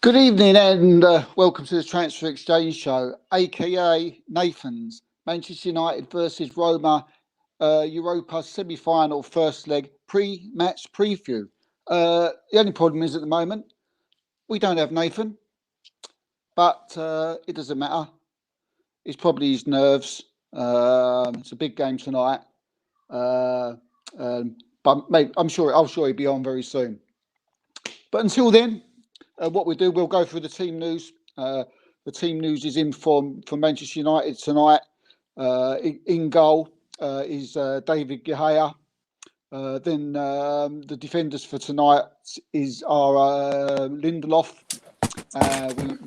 Good evening and welcome to the Transfer Exchange Show, aka Nathan's Manchester United versus Roma Europa semi-final first leg pre-match preview. The only problem is at the moment we don't have Nathan, but it doesn't matter. It's probably his nerves. It's a big game tonight, uh, but mate, I'll sure he'll be on very soon. But until then, what we do, we'll go through the team news. The team news is in for Manchester United tonight. In goal is David Gea. Then the defenders for tonight are Lindelof.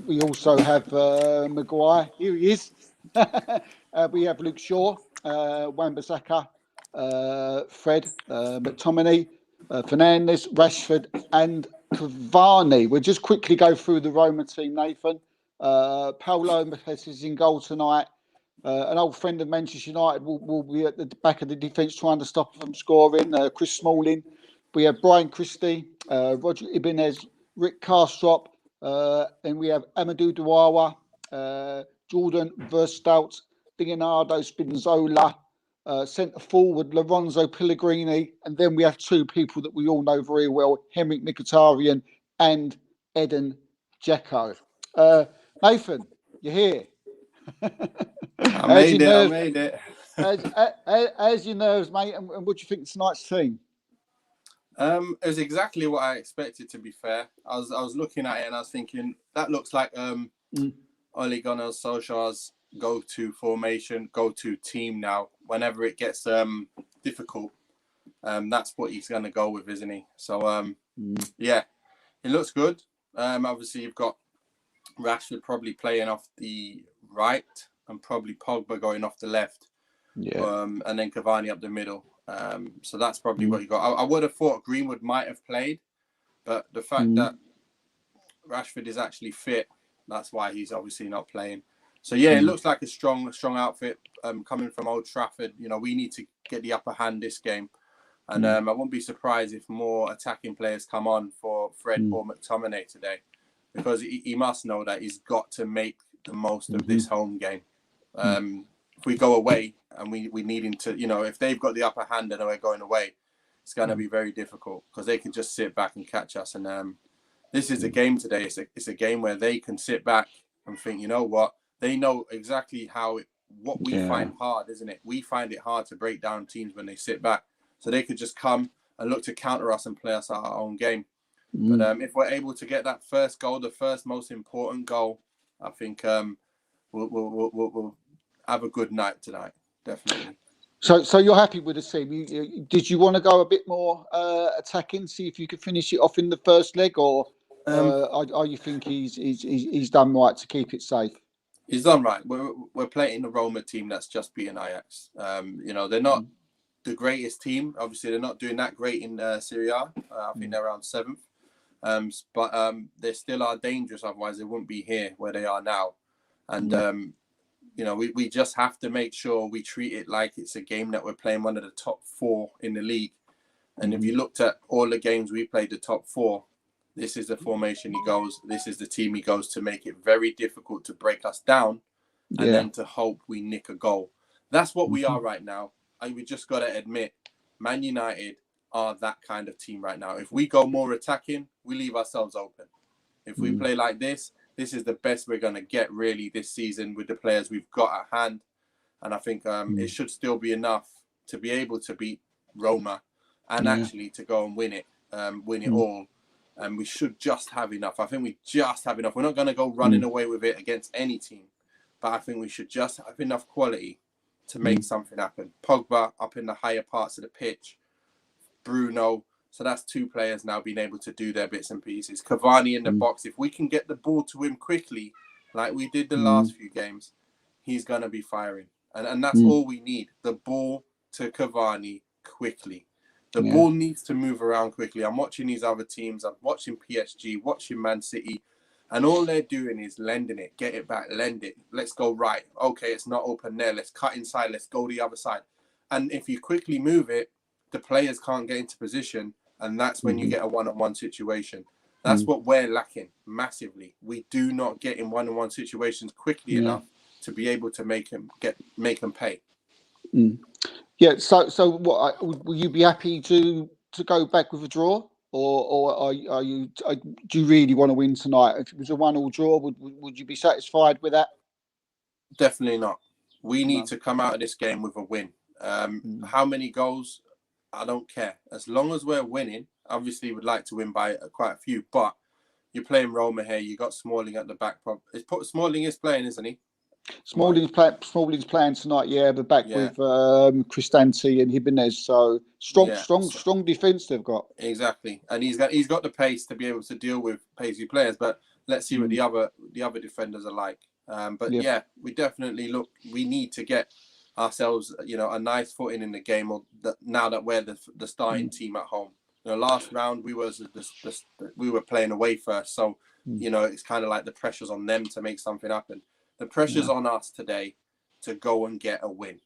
We also have Maguire. Here he is. We have Luke Shaw, Wan-Bissaka, Fred, McTominay, Fernandes, Rashford, and Cavani. We'll just quickly go through the Roma team, Nathan. Paulo Mates is in goal tonight. An old friend of Manchester United will be at the back of the defence trying to stop them scoring. Chris Smalling. We have Brian Christie, Roger Ibanez, Rick Carstrop, and we have Amadou Diawara, Jordan Verstout, Leonardo Spinazzola, centre forward Lorenzo Pellegrini, and then we have two people that we all know very well, Henrik Mkhitaryan and Edin Dzeko. Nathan, you're here. I made it. How's your nerves, mate? And what do you think of tonight's team? It was exactly what I expected. To be fair, I was looking at it and I was thinking that looks like Ole Gunnar Solskjaer's go-to formation, go-to team now. Whenever it gets difficult, that's what he's going to go with, isn't he? So yeah, it looks good. Obviously, you've got Rashford probably playing off the right and probably Pogba going off the left. Yeah. And then Cavani up the middle. So that's probably what you got. I would have thought Greenwood might have played, but the fact that Rashford is actually fit, that's why he's obviously not playing. So yeah, it looks like a strong outfit coming from Old Trafford. You know, we need to get the upper hand this game. And I won't be surprised if more attacking players come on for Fred or McTominay today, because he must know that he's got to make the most of this home game. If we go away and we need him to, you know, if they've got the upper hand and we're going away, it's going to be very difficult because they can just sit back and catch us. And this is a game today. It's a game where they can sit back and think, you know what? They know exactly what we find hard, isn't it? We find it hard to break down teams when they sit back. So they could just come and look to counter us and play us at our own game. But if we're able to get that first goal, the first most important goal, I think we'll have a good night tonight, definitely. So you're happy with the team? Did you want to go a bit more attacking, see if you could finish it off in the first leg, or are you think he's done right to keep it safe? He's done right. We're playing the Roma team that's just beaten Ajax. You know, they're not the greatest team. Obviously, they're not doing that great in Serie A. I think they're around 7th. But they still are dangerous. Otherwise, they wouldn't be here where they are now. And you know, we just have to make sure we treat it like it's a game that we're playing one of the top 4 in the league. And if you looked at all the games we played, the top 4, this is the formation he goes. This is the team he goes to make it very difficult to break us down and then to hope we nick a goal. That's what we are right now. And we just got to admit, Man United are that kind of team right now. If we go more attacking, we leave ourselves open. If we play like this is the best we're going to get really this season with the players we've got at hand. And I think it should still be enough to be able to beat Roma and actually to go and win it all. And we should just have enough. I think we just have enough. We're not going to go running away with it against any team. But I think we should just have enough quality to make something happen. Pogba up in the higher parts of the pitch. Bruno. So that's 2 players now being able to do their bits and pieces. Cavani in the box. If we can get the ball to him quickly, like we did the last few games, he's going to be firing. And that's all we need. The ball to Cavani quickly. The ball needs to move around quickly. I'm watching these other teams. I'm watching PSG, watching Man City. And all they're doing is lending it. Get it back, lend it. Let's go right. Okay, it's not open there. Let's cut inside. Let's go the other side. And if you quickly move it, the players can't get into position. And that's when you get a one-on-one situation. That's what we're lacking massively. We do not get in one-on-one situations quickly enough to be able to make them pay. Yeah. So what will you be happy to go back with a draw, or are you do you really want to win tonight? If it was a 1-1 draw, would you be satisfied with that? Definitely not. We need to come out of this game with a win. How many goals? I don't care. As long as we're winning, obviously we'd like to win by quite a few, but you're playing Roma here. You got Smalling at the back. Smalling is playing, isn't he? Smalling's playing tonight, but back with Cristante and Jimenez. So strong defence they've got. Exactly, and he's got the pace to be able to deal with pacey players. But let's see what the other defenders are like. We definitely we need to get ourselves, a nice footing in the game. Now that we're the starting team at home. Last round we were playing away first, so it's kind of like the pressure's on them to make something happen. The pressure's on us today to go and get a win.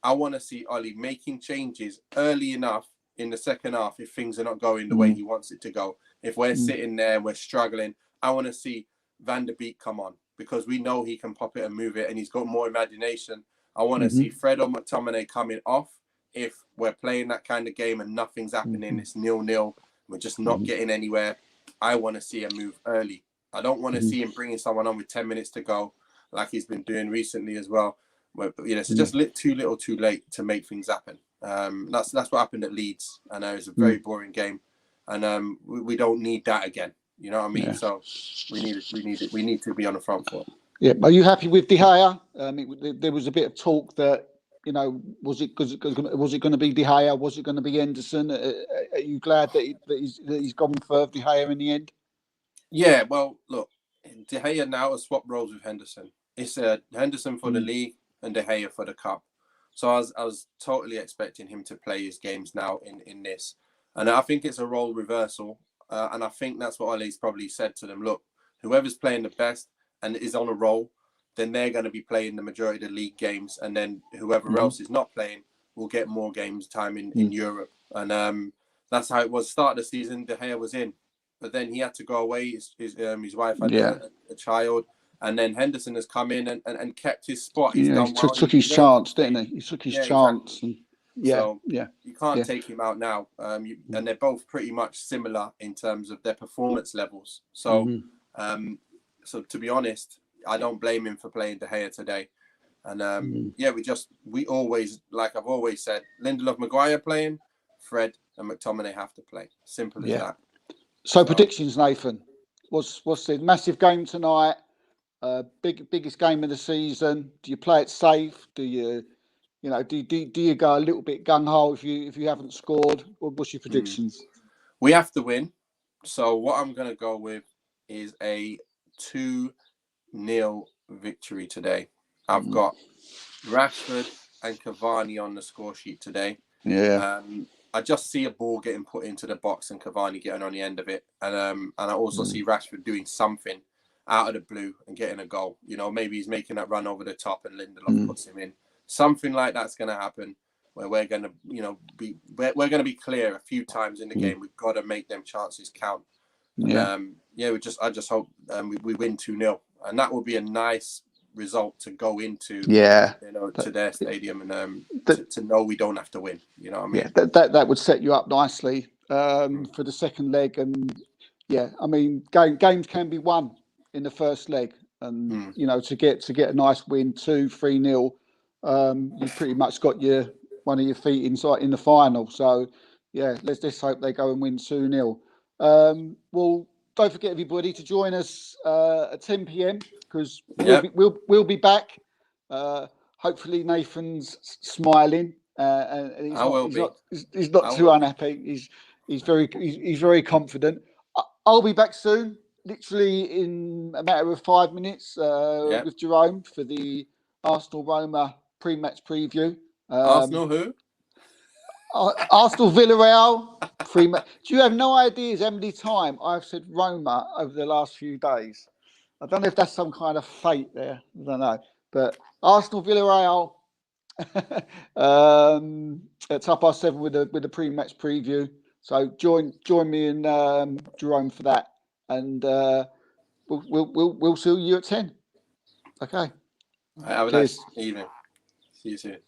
I want to see Ollie making changes early enough in the second half if things are not going the way he wants it to go. If we're sitting there and we're struggling, I want to see Van der Beek come on because we know he can pop it and move it and he's got more imagination. I want to see Fred or McTominay coming off if we're playing that kind of game and nothing's happening. It's 0-0. We're just not getting anywhere. I want to see a move early. I don't want to see him bringing someone on with 10 minutes to go like he's been doing recently as well. So just too little too late to make things happen. That's what happened at Leeds. I know it's a very boring game, and we don't need that again. You know what I mean? So we need to be on the front foot. Yeah. Are you happy with De Gea? There was a bit of talk that was it going to be De Gea? Was it going to be Henderson? Are you glad that he's gone for De Gea in the end? Yeah. Well, look, De Gea now has swapped roles with Henderson. It's Henderson for the league and De Gea for the cup. So I was totally expecting him to play his games now in this. And I think it's a role reversal. And I think that's what Ollie's probably said to them. Look, whoever's playing the best and is on a roll, then they're going to be playing the majority of the league games. And then whoever else is not playing will get more games time in Europe. And that's how it was. Start of the season, De Gea was in. But then he had to go away. His wife had a child. And then Henderson has come in and kept his spot. He's done well. Took his chance, didn't he? He took his chance. Exactly. So you can't take him out now. And they're both pretty much similar in terms of their performance levels. So, so to be honest, I don't blame him for playing De Gea today. And we always, like I've always said, Lindelof, Maguire playing, Fred and McTominay have to play. Simple as that. So predictions, Nathan. What's the massive game tonight? Biggest game of the season. Do you play it safe? Do you go a little bit gung ho if you haven't scored? What's your predictions? We have to win. So what I'm going to go with is a 2-0 victory today. I've got Rashford and Cavani on the score sheet today. Yeah. I just see a ball getting put into the box and Cavani getting on the end of it, and I also see Rashford doing something out of the blue and getting a goal. Maybe he's making that run over the top and Lindelof puts him in. Something like that's going to happen where we're going to, we're going to be clear a few times in the game. We've got to make them chances count. And, I just hope we win 2-0, and that will be a nice result to go into, to their stadium and to know we don't have to win. You know what I mean? Yeah, that would set you up nicely for the second leg, and I mean games can be won in the first leg, and to get a nice win 2-3-0, you've pretty much got one of your feet inside in the final. So let's just hope they go and win 2-0. Well, don't forget everybody to join us at 10 p.m. because we'll be back. Hopefully Nathan's smiling and he's not too unhappy. He's very confident. I'll be back soon, literally in a matter of 5 minutes with Jerome for the Arsenal Roma pre-match preview. Arsenal who? Arsenal Villarreal pre-match. Do you have no ideas how many times I've said Roma over the last few days? I don't know if that's some kind of fate there. I don't know. But Arsenal Villarreal at 7:30 with the pre-match preview. So join me and Jerome for that. and we'll see you at 10. Okay. Have a Cheers. nice evening. See you soon.